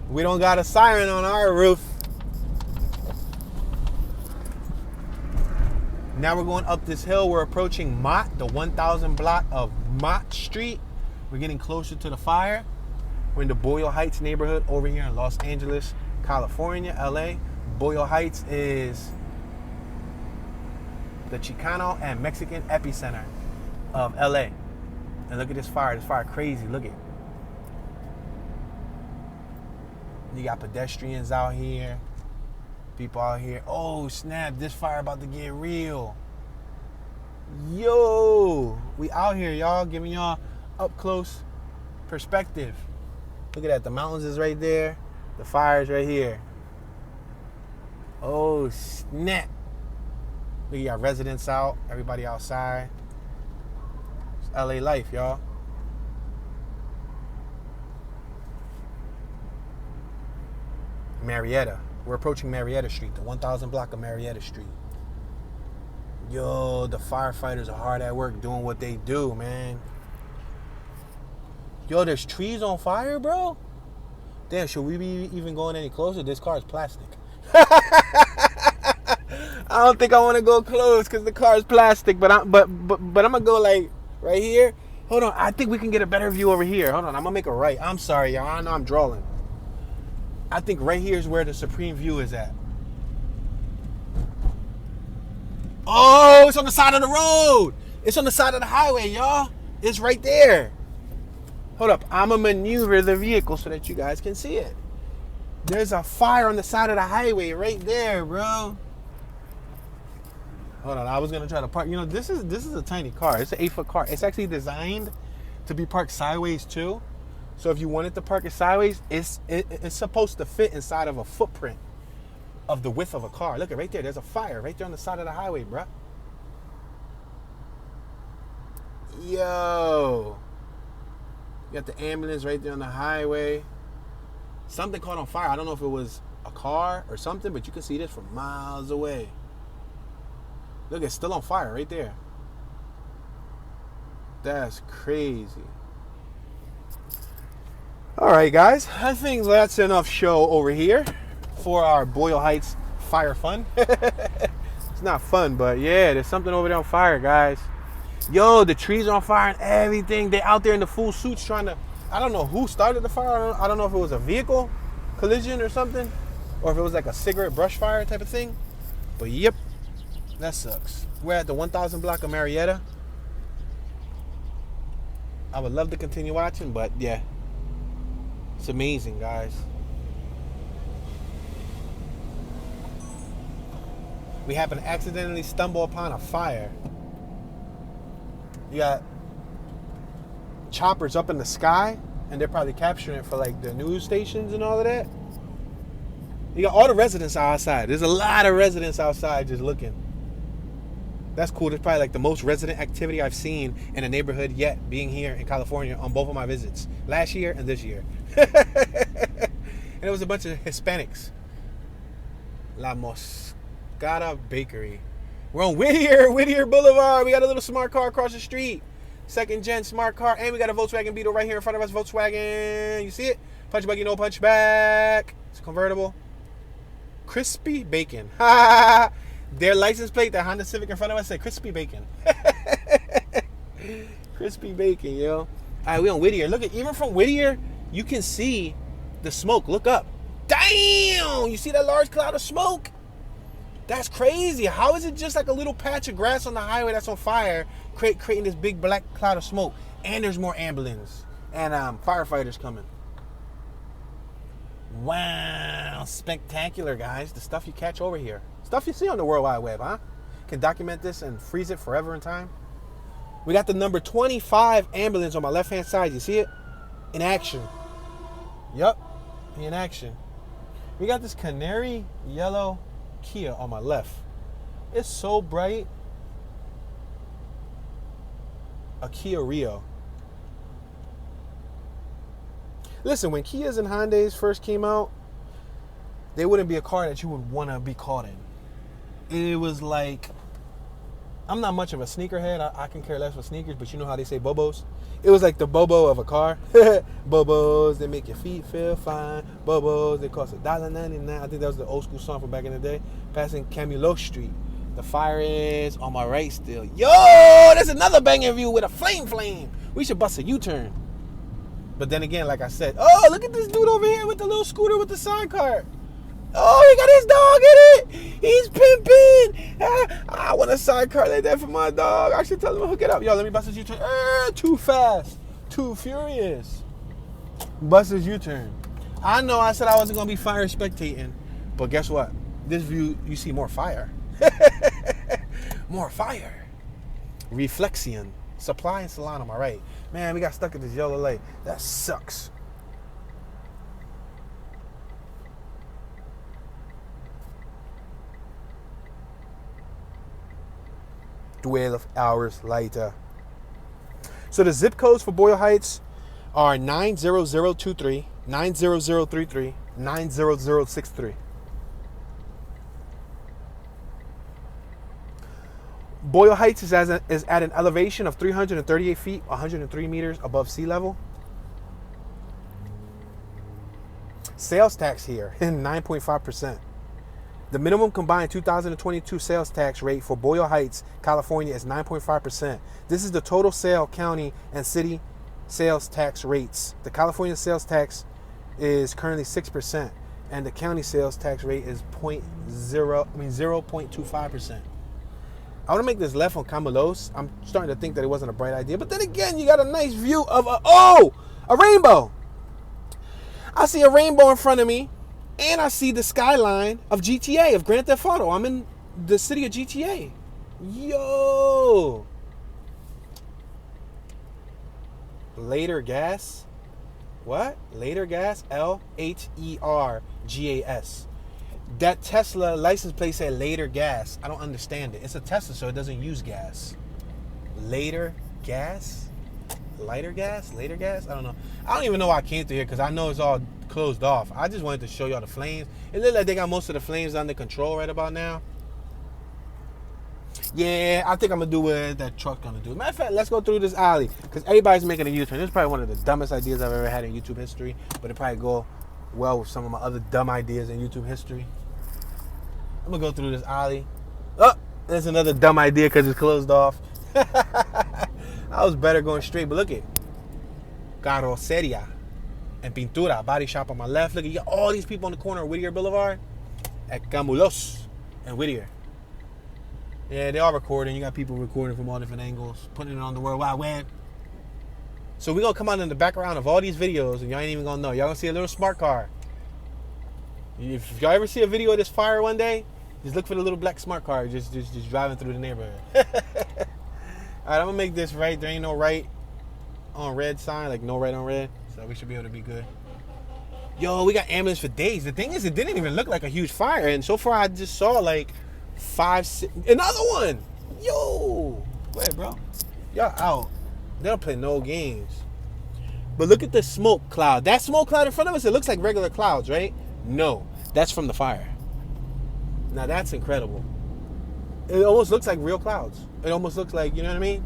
We don't got a siren on our roof. Now we're going up this hill. We're approaching Mott, the 1000 block of Mott Street. We're getting closer to the fire. We're in the Boyle Heights neighborhood over here in Los Angeles, California, LA. Boyle Heights is the Chicano and Mexican epicenter of LA. And look at this fire. This fire crazy. Look at it. You got pedestrians out here. People out here. Oh, snap. This fire about to get real. Yo. We out here, y'all. Giving y'all up close perspective. Look at that. The mountains is right there. The fire's right here. Oh, snap. Look, you got residents out. Everybody outside. It's LA life, y'all. Marietta. We're approaching Marietta Street, the 1000 block of Marietta Street. Yo, the firefighters are hard at work doing what they do, man. Yo, there's trees on fire, bro? Damn, should we be even going any closer? This car is plastic. I don't think I want to go close because the car is plastic, but I'm gonna go like right here. Hold on, I think we can get a better view over here. Hold on, I'm gonna make a right. I'm sorry, y'all. I know I'm drawing. I think right here is where the supreme view is at. Oh, it's on the side of the road. It's on the side of the highway, y'all. It's right there. Hold up. I'm going to maneuver the vehicle so that you guys can see it. There's a fire on the side of the highway right there, bro. Hold on. I was going to try to park. You know, this is a tiny car. It's an 8-foot car. It's actually designed to be parked sideways, too. So if you wanted to park it sideways, it's supposed to fit inside of a footprint of the width of a car. Look at right there. There's a fire right there on the side of the highway, bruh. Yo. You got the ambulance right there on the highway. Something caught on fire. I don't know if it was a car or something, but you can see this from miles away. Look, it's still on fire right there. That's crazy. All right, guys. I think that's enough show over here for our Boyle Heights fire fun. It's not fun, but yeah, there's something over there on fire, guys. Yo, the trees are on fire and everything. They out there in the full suits trying to, I don't know who started the fire. I don't know if it was a vehicle collision or something, or if it was like a cigarette brush fire type of thing. But yep, that sucks. We're at the 1000 block of Marietta. I would love to continue watching, but yeah, it's amazing, guys. We happen to accidentally stumble upon a fire. You got choppers up in the sky, and they're probably capturing it for like the news stations and all of that. You got all the residents outside. There's a lot of residents outside just looking. That's cool. There's probably like the most resident activity I've seen in a neighborhood yet, being here in California on both of my visits, last year and this year. And it was a bunch of Hispanics. La Moscata Bakery. We're on Whittier Boulevard. We got a little smart car across the street. Second gen smart car. And we got a Volkswagen Beetle right here in front of us. Volkswagen. You see it? Punch buggy, no punch back. It's convertible. Crispy bacon. Their license plate, that Honda Civic in front of us, said crispy bacon. Crispy bacon, yo. All right, we on Whittier. Look at, even from Whittier, you can see the smoke. Look up. Damn! You see that large cloud of smoke? That's crazy. How is it just like a little patch of grass on the highway that's on fire, creating this big black cloud of smoke? And there's more ambulance and firefighters coming. Wow, spectacular, guys. The stuff you catch over here. Stuff you see on the World Wide Web, huh? Can document this and freeze it forever in time. We got the number 25 ambulance on my left-hand side. You see it? In action. Yup, in action. We got this canary yellow Kia on my left. It's so bright. A Kia Rio. Listen, when Kias and Hyundais first came out, they wouldn't be a car that you would want to be caught in. It was like, I'm not much of a sneakerhead. I can care less for sneakers, but you know how they say bobos? It was like the bobo of a car. Bobos, they make your feet feel fine. Bobos, they cost $1.99. I think that was the old school song from back in the day. Passing Camilo Street. The fire is on my right still. Yo, there's another banging view with a flame. We should bust a U-turn. But then again, like I said, oh, look at this dude over here with the little scooter with the sidecar. Oh, he got his dog in it. He's pimping. I want a sidecar like that for my dog. I should tell him to hook it up. Yo, let me bust his U-turn. Too fast. Too furious. Bust his U-turn. I know I said I wasn't going to be fire spectating. But guess what? This view, you see more fire. More fire. Reflexion. Supply and salon on my right. Man, we got stuck at this yellow light. That sucks. 12 hours later. So the zip codes for Boyle Heights are 90023, 90033, 90063. Boyle Heights is at an elevation of 338 feet, 103 meters above sea level. Sales tax here, 9.5%. The minimum combined 2022 sales tax rate for Boyle Heights, California is 9.5%. This is the total sale, county, and city sales tax rates. The California sales tax is currently 6%, and the county sales tax rate is 0.25%. I want to make this left on Camilos. I'm starting to think that it wasn't a bright idea, but then again, you got a nice view of a rainbow. I see a rainbow in front of me. And I see the skyline of GTA, of Grand Theft Auto. I'm in the city of GTA. Yo. Later Gas. What? Later Gas? L-H-E-R-G-A-S. That Tesla license plate said Later Gas. I don't understand it. It's a Tesla, so it doesn't use gas. Later Gas? Lighter gas? Later gas? I don't know. I don't even know why I came through here because I know it's all closed off. I just wanted to show y'all the flames. It looks like they got most of the flames under control right about now. Yeah, I think I'm going to do what that truck's going to do. Matter of fact, let's go through this alley because everybody's making a U-turn. This is probably one of the dumbest ideas I've ever had in YouTube history, but it probably go well with some of my other dumb ideas in YouTube history. I'm going to go through this alley. Oh, there's another dumb idea because it's closed off. I was better going straight, but look at Carroceria and Pintura, body shop on my left. Look at all these people on the corner of Whittier Boulevard at Camulos and Whittier. Yeah, they are recording. You got people recording from all different angles, putting it on the World Wide Web. So we're going to come out in the background of all these videos, and y'all ain't even going to know. Y'all going to see a little smart car. If y'all ever see a video of this fire one day, just look for the little black smart car just driving through the neighborhood. All right, I'm going to make this right. There ain't no right on red sign, like no right on red. So we should be able to be good. Yo, we got ambulance for days. The thing is, it didn't even look like a huge fire. And so far, I just saw like 5, 6. Another one. Yo. Wait, bro. Y'all out. They don't play no games. But look at the smoke cloud. That smoke cloud in front of us, it looks like regular clouds, right? No. That's from the fire. Now, that's incredible. It almost looks like real clouds. It almost looks like, you know what I mean?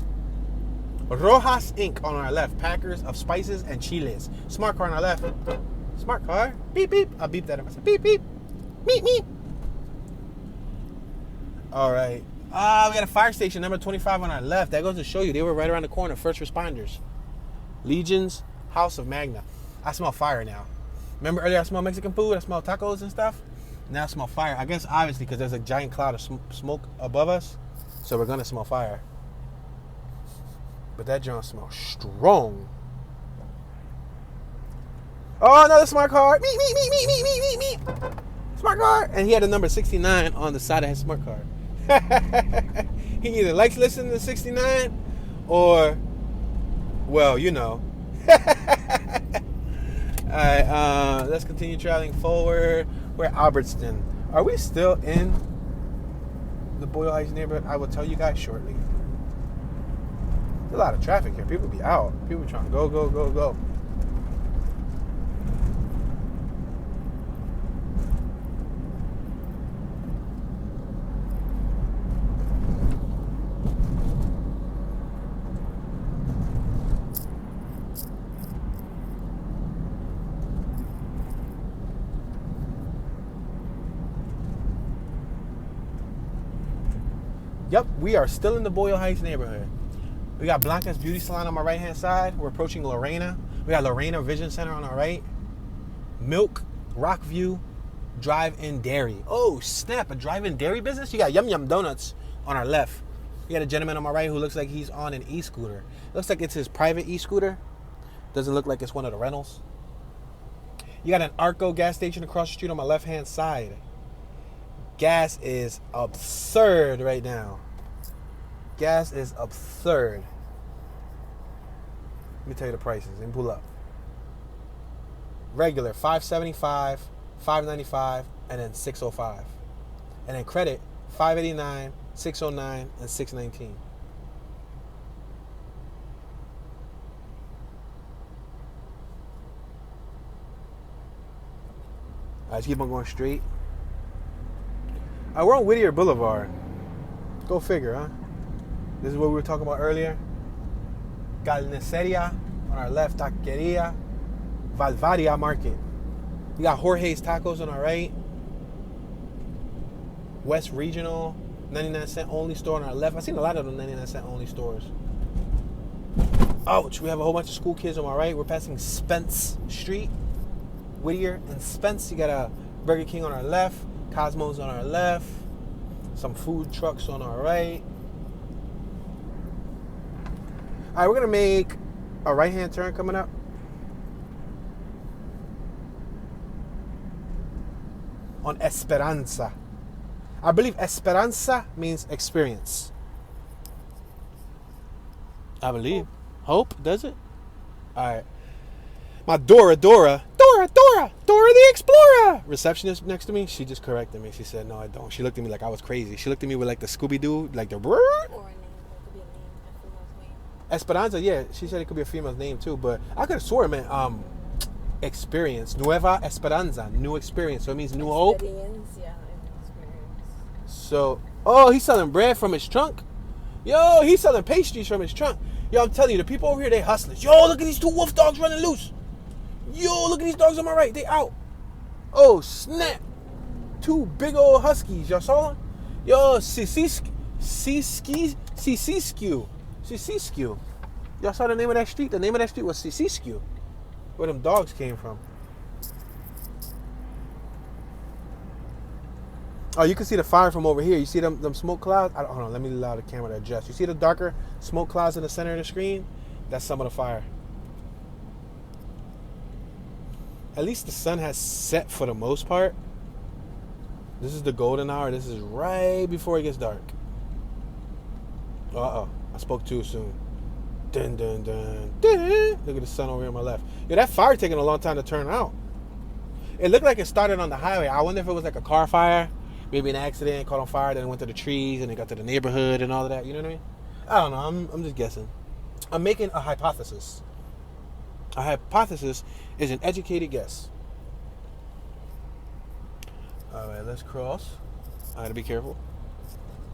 Rojas Inc. on our left. Packers of spices and chiles. Smart car on our left. Smart car. Beep, beep. I'll beep that up. I said, beep, beep. Meep, meep. All right. We got a fire station, number 25 on our left. That goes to show you they were right around the corner. First responders. Legion's House of Magna. I smell fire now. Remember earlier I smelled Mexican food? I smelled tacos and stuff? Now I smell fire. I guess obviously because there's a giant cloud of smoke above us. So we're going to smell fire. But that joint smells strong. Oh, another smart car. Meep, meep, meep, meep, meep, meep, meep, meep. Smart car. And he had a number 69 on the side of his smart car. He either likes listening to 69 or, well, you know. Alright, let's continue traveling forward. We're at Albertston. Are we still in the Boyle Heights neighborhood? I will tell you guys shortly. There's a lot of traffic here. People be out. People trying to go, go, go, go. Yep, we are still in the Boyle Heights neighborhood. We got Blanca's Beauty Salon on my right-hand side. We're approaching Lorena. We got Lorena Vision Center on our right. Milk, Rockview, Drive-In Dairy. Oh, snap, a drive-in dairy business? You got Yum Yum Donuts on our left. We got a gentleman on my right who looks like he's on an e-scooter. Looks like it's his private e-scooter. Doesn't look like it's one of the rentals. You got an Arco gas station across the street on my left-hand side. Gas is absurd right now. Gas is absurd. Let me tell you the prices and pull up. Regular $5.75, $5.95, and then $6.05. And then credit $5.89, $6.09, and $6.19. Let's keep on going straight. We're on Whittier Boulevard. Go figure, huh? This is what we were talking about earlier. Carniceria on our left, Taqueria. Valvaria Market. We got Jorge's Tacos on our right. West Regional, 99-cent only store on our left. I've seen a lot of them 99-cent only stores. Ouch, we have a whole bunch of school kids on my right. We're passing Spence Street. Whittier and Spence. You got a Burger King on our left. Cosmos on our left. Some food trucks on our right. All right, we're going to make a right-hand turn coming up. On Esperanza. I believe Esperanza means experience. I believe. Hope, does it? All right. My Dora the Explorer. Receptionist next to me, she just corrected me. She said, no, I don't. She looked at me like I was crazy. She looked at me with like the Scooby-Doo, like the... Or a name. It could be a female's name. Esperanza, yeah. She said it could be a female's name too, but I could have swore it meant experience. Nueva Esperanza. New experience. So it means new hope. Experience, yeah. Experience. So, oh, he's selling bread from his trunk. Yo, he's selling pastries from his trunk. Yo, I'm telling you, the people over here, they hustlers. Yo, look at these two wolf dogs running loose. Yo, look at these dogs on my right. They out. Oh, snap. Two big old huskies. Y'all saw them? Yo, Sisiscu. Y'all saw the name of that street? The name of that street was Sisiscu. Where them dogs came from. Oh, you can see the fire from over here. You see them smoke clouds? Hold on, let me allow the camera to adjust. You see the darker smoke clouds in the center of the screen? That's some of the fire. At least the sun has set for the most part. This is the golden hour. This is right before it gets dark. Uh-oh. I spoke too soon. Dun, dun, dun, dun. Look at the sun over here on my left. Yo, that fire taking a long time to turn out. It looked like it started on the highway. I wonder if it was like a car fire. Maybe an accident, caught on fire, then it went to the trees, and it got to the neighborhood and all of that. You know what I mean? I don't know. I'm just guessing. I'm making a hypothesis. A hypothesis is an educated guess. All right, let's cross. I gotta be careful.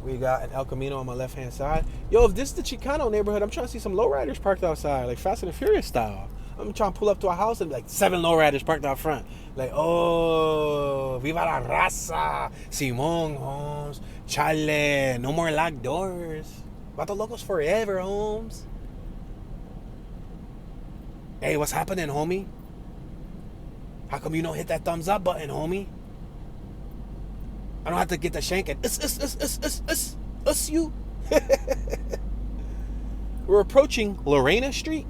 We got an El Camino on my left-hand side. Yo, if this is the Chicano neighborhood, I'm trying to see some lowriders parked outside, like Fast and Furious style. I'm trying to pull up to a house and like 7 lowriders parked out front. Like, oh, viva la raza, Simón, Holmes, chale, no more locked doors. Vato Locos forever, Holmes. Hey, what's happening, homie? How come you don't hit that thumbs up button, homie? I don't have to get the shank and us you. We're approaching Lorena Street.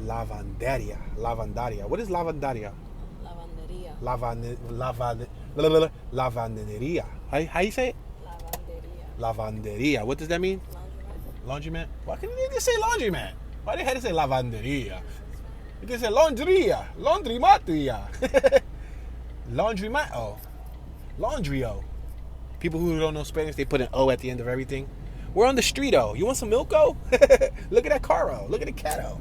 Lavanderia. What is lavanderia? Lavanderia. How you say it? Lavanderia. What does that mean? Laundromat. Why couldn't they just say laundromat? Why they had to say lavanderia? They can say laundria. Laundrimatria. Laundrimat. Laundrio. People who don't know Spanish, they put an O at the end of everything. We're on the street, oh. You want some milk, oh? Look at that car, oh. Look at the cat, oh.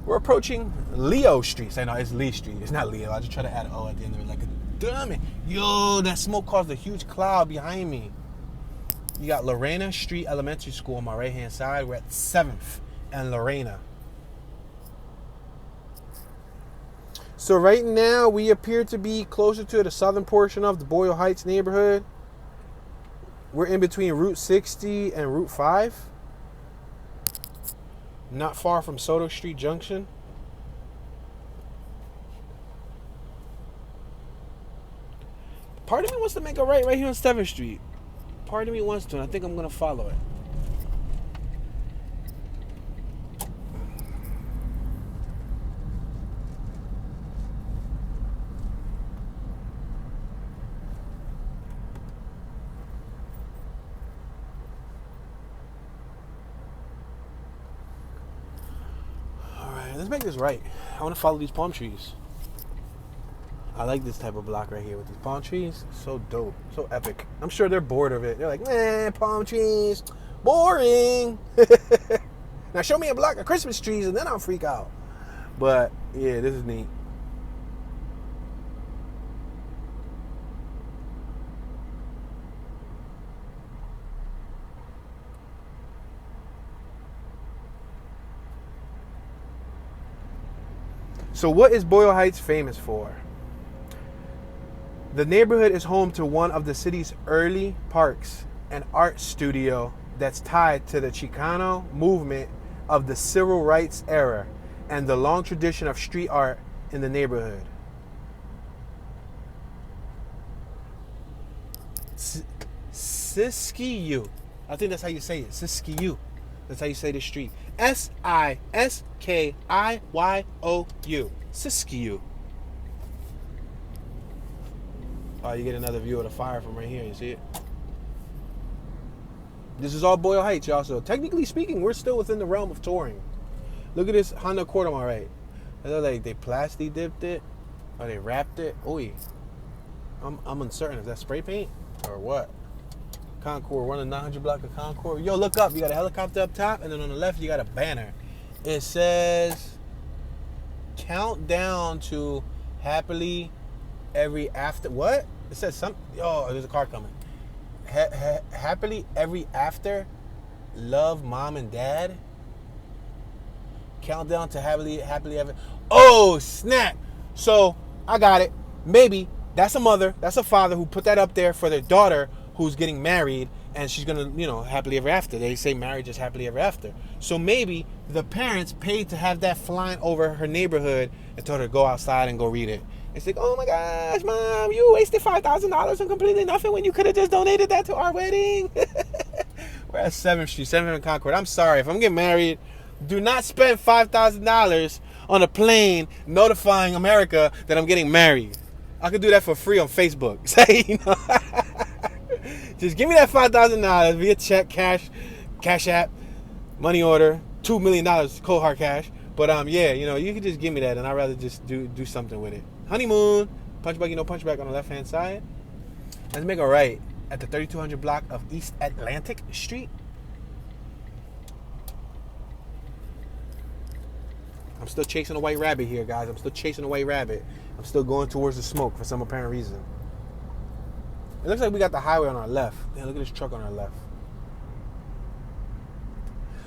We're approaching Leo Street. Say no, it's Lee Street. It's not Leo. I just try to add an O at the end of it like a dummy. Yo, that smoke caused a huge cloud behind me. You got Lorena Street Elementary School on my right-hand side. We're at 7th and Lorena. So right now, we appear to be closer to the southern portion of the Boyle Heights neighborhood. We're in between Route 60 and Route 5. Not far from Soto Street Junction. Part of me wants to make a right here on 7th Street. Part of me wants to, and I think I'm going to follow it. Let's make this right. I want to follow these palm trees. I like this type of block right here with these palm trees. So dope. So epic. I'm sure they're bored of it. They're like, man, palm trees. Boring. Now show me a block of Christmas trees and then I'll freak out. But yeah, this is neat. So what is Boyle Heights famous for? The neighborhood is home to one of the city's early parks, an art studio that's tied to the Chicano movement of the civil rights era and the long tradition of street art in the neighborhood. Siskiyou. I think that's how you say it. Siskiyou. That's how you say the street. Siskiyiou. Siskiyou. Oh, you get another view of the fire from right here. You see it? This is all Boyle Heights, y'all. So technically speaking, we're still within the realm of touring. Look at this Honda Accord on my right. They look like they plasti dipped it or they wrapped it. Ooh, I'm uncertain if that's spray paint or what. Concord, running 900 block of Concord. Yo, look up. You got a helicopter up top, and then on the left, you got a banner. It says, countdown to happily every after. What? It says something. Oh, there's a car coming. Happily every after. Love mom and dad. Countdown to happily ever. Oh, snap. So, I got it. Maybe that's a mother, that's a father who put that up there for their daughter who's getting married, and she's gonna, happily ever after. They say marriage is happily ever after. So maybe the parents paid to have that flying over her neighborhood and told her to go outside and go read it. It's like, oh my gosh, mom, you wasted $5,000 on completely nothing when you could have just donated that to our wedding. We're at 7th Street, 7th and Concord. I'm sorry, if I'm getting married, do not spend $5,000 on a plane notifying America that I'm getting married. I could do that for free on Facebook. Say, just give me that $5,000 via check, cash app, money order, $2 million cold hard cash. But yeah, you could just give me that, and I'd rather just do something with it. Honeymoon, punchback on the left hand side. Let's make a right at the 3200 block of East Atlantic Street. I'm still chasing a white rabbit here, guys. I'm still chasing a white rabbit. I'm still going towards the smoke for some apparent reason. It looks like we got the highway on our left. Yeah, look at this truck on our left.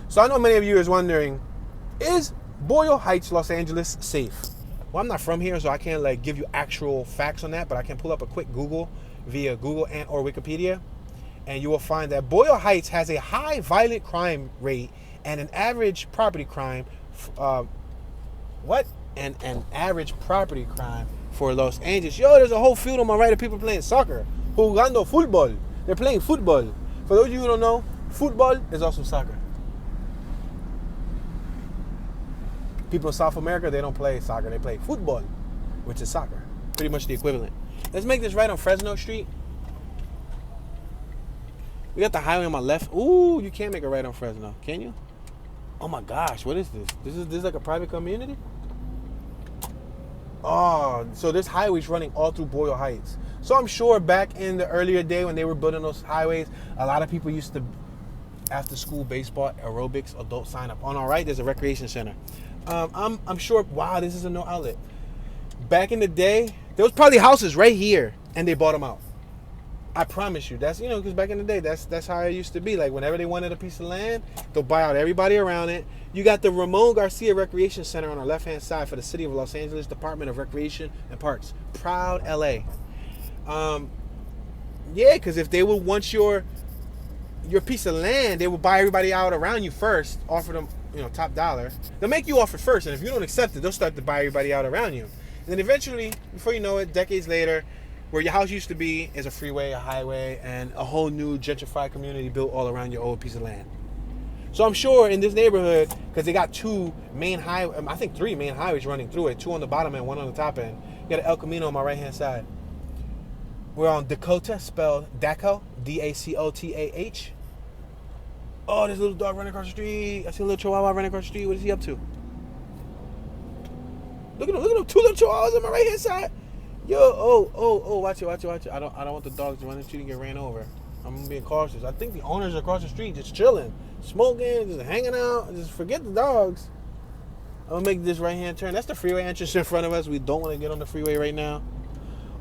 So I know many of you is wondering, is Boyle Heights, Los Angeles safe? Well, I'm not from here, so I can't give you actual facts on that, but I can pull up a quick Google via Google and or Wikipedia, and you will find that Boyle Heights has a high violent crime rate and an average property crime an average property crime for Los Angeles. Yo, there's a whole field on my right of people playing soccer. Jugando fútbol. They're playing football. For those of you who don't know, football is also soccer. People in South America, they don't play soccer. They play football, which is soccer. Pretty much the equivalent. Let's make this right on Fresno Street. We got the highway on my left. Ooh, you can't make a right on Fresno, can you? Oh my gosh, what is this? This is like a private community? Oh, so this highway's running all through Boyle Heights. So I'm sure back in the earlier day when they were building those highways, a lot of people used to, after school baseball, aerobics, adult sign up. On our right, there's a recreation center. I'm sure, wow, this is a no outlet. Back in the day, there was probably houses right here, and they bought them out. I promise you. That's, because back in the day, that's how it used to be. Like, whenever they wanted a piece of land, they'll buy out everybody around it. You got the Ramon Garcia Recreation Center on our left-hand side for the City of Los Angeles Department of Recreation and Parks. Proud LA. Yeah, because if they would want your piece of land, they would buy everybody out around you first, offer them, top dollar. They'll make you offer first, and if you don't accept it, they'll start to buy everybody out around you. And then eventually, before you know it, decades later, where your house used to be is a freeway, a highway, and a whole new gentrified community built all around your old piece of land. So I'm sure in this neighborhood, because they got three main highways running through it, two on the bottom end, one on the top end. You got an El Camino on my right-hand side. We're on Dakota, spelled Daco, D-A-C-O-T-A-H. Oh, there's a little dog running across the street. I see a little chihuahua running across the street. What is he up to? Look at them. 2 little chihuahuas on my right hand side. Yo, watch it. I don't want the dogs running the street and get ran over. I'm being cautious. I think the owners are across the street just chilling, smoking, just hanging out. Just forget the dogs. I'm gonna make this right hand turn. That's the freeway entrance in front of us. We don't want to get on the freeway right now.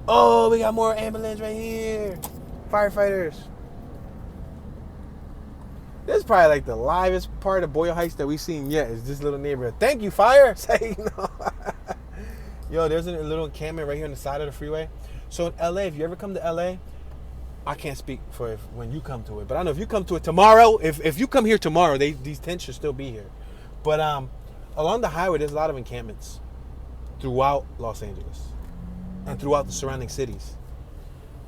Oh, we got more ambulance right here. Firefighters. This is probably like the livest part of Boyle Heights that we've seen yet, is this little neighborhood. Thank you, fire. Say no. Yo, there's a little encampment right here on the side of the freeway. So in LA, if you ever come to LA, I can't speak for when you come to it, but I know if you come to it tomorrow, if you come here tomorrow, these tents should still be here. But along the highway, there's a lot of encampments throughout Los Angeles and throughout the surrounding cities.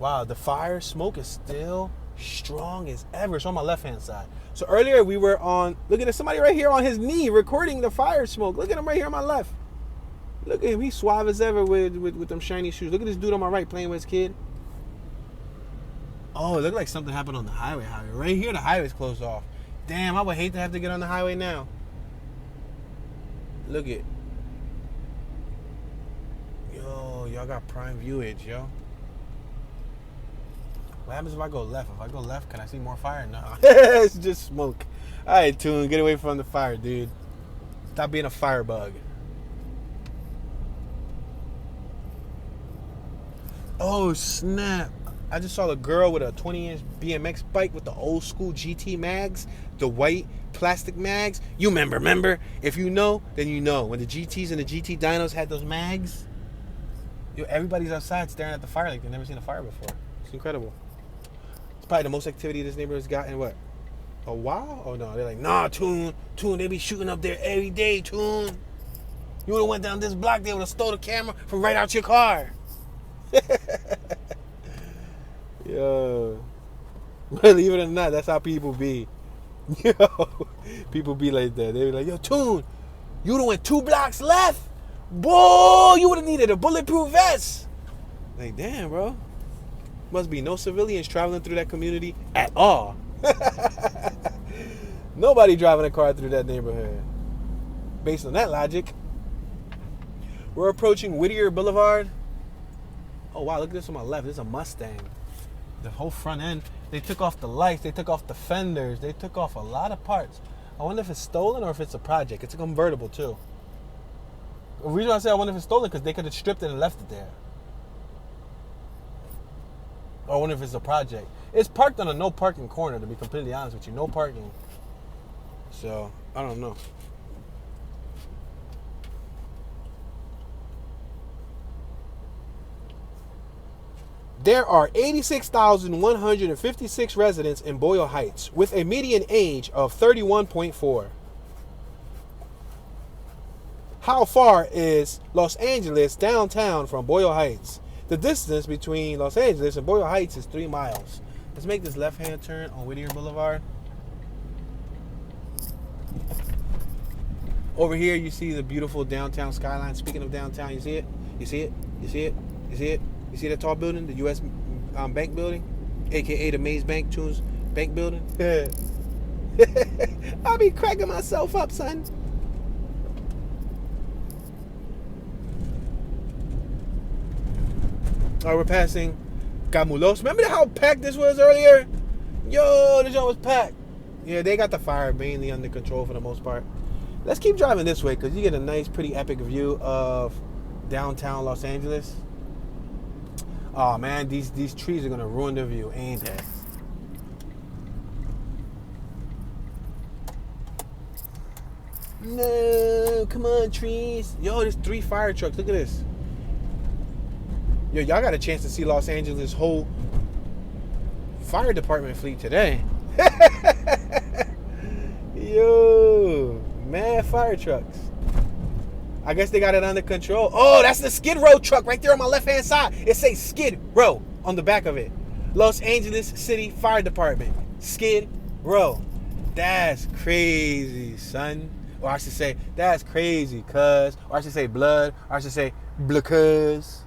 Wow, the fire smoke is still strong as ever. It's on my left-hand side. So earlier we were on, look at this, somebody right here on his knee recording the fire smoke. Look at him right here on my left. Look at him, he's suave as ever with them shiny shoes. Look at this dude on my right playing with his kid. Oh, it looked like something happened on the highway. Right here, the highway's closed off. Damn, I would hate to have to get on the highway now. Look it. Yo, y'all got prime viewage, yo. What happens if I go left? If I go left, can I see more fire? No. It's just smoke. All right, Toon, get away from the fire, dude. Stop being a firebug. Oh, snap. I just saw a girl with a 20-inch BMX bike with the old school GT mags, the white plastic mags. You remember? If you know, then you know. When the GTs and the GT dynos had those mags, yo, everybody's outside staring at the fire like they've never seen a fire before. It's incredible. It's probably the most activity this neighborhood's got in what? A while? Oh no, they're like, nah, Toon, they be shooting up there every day, Toon. You would have went down this block, they would have stole the camera from right out your car. Yo, believe it or not, that's how people be. Yo, people be like that. They be like, yo, Toon, you would have went 2 blocks left. Boy, you would have needed a bulletproof vest. Like, damn, bro. Must be no civilians traveling through that community at all. Nobody driving a car through that neighborhood. Based on that logic. We're approaching Whittier Boulevard. Oh, wow, look at this on my left. This is a Mustang. The whole front end. They took off the lights. They took off the fenders. They took off a lot of parts. I wonder if it's stolen or if it's a project. It's a convertible, too. The reason I say I wonder if it's stolen because they could have stripped it and left it there. I wonder if it's a project. It's parked on a no parking corner, to be completely honest with you. No parking. So, I don't know. There are 86,156 residents in Boyle Heights with a median age of 31.4. How far is Los Angeles downtown from Boyle Heights? The distance between Los Angeles and Boyle Heights is 3 miles. Let's make this left-hand turn on Whittier Boulevard. Over here, you see the beautiful downtown skyline. Speaking of downtown, you see it? You see it? You see it? You see it? You see that tall building? The U.S. Bank building? A.K.A. the Maze Bank, Tunes Bank building? I'll be cracking myself up, son. All right, we're passing Gamulos. Remember how packed this was earlier? Yo, this joint was packed. Yeah, they got the fire mainly under control for the most part. Let's keep driving this way because you get a nice, pretty epic view of downtown Los Angeles. Oh man, these trees are gonna ruin the view, ain't they? No, come on, trees. Yo, there's 3 fire trucks. Look at this. Yo, y'all got a chance to see Los Angeles' whole fire department fleet today. Yo, mad fire trucks. I guess they got it under control. Oh, that's the Skid Row truck right there on my left-hand side. It says Skid Row on the back of it. Los Angeles City Fire Department. Skid Row. That's crazy, son. Or I should say, that's crazy, cuz. Or I should say blood. Or I should say, because.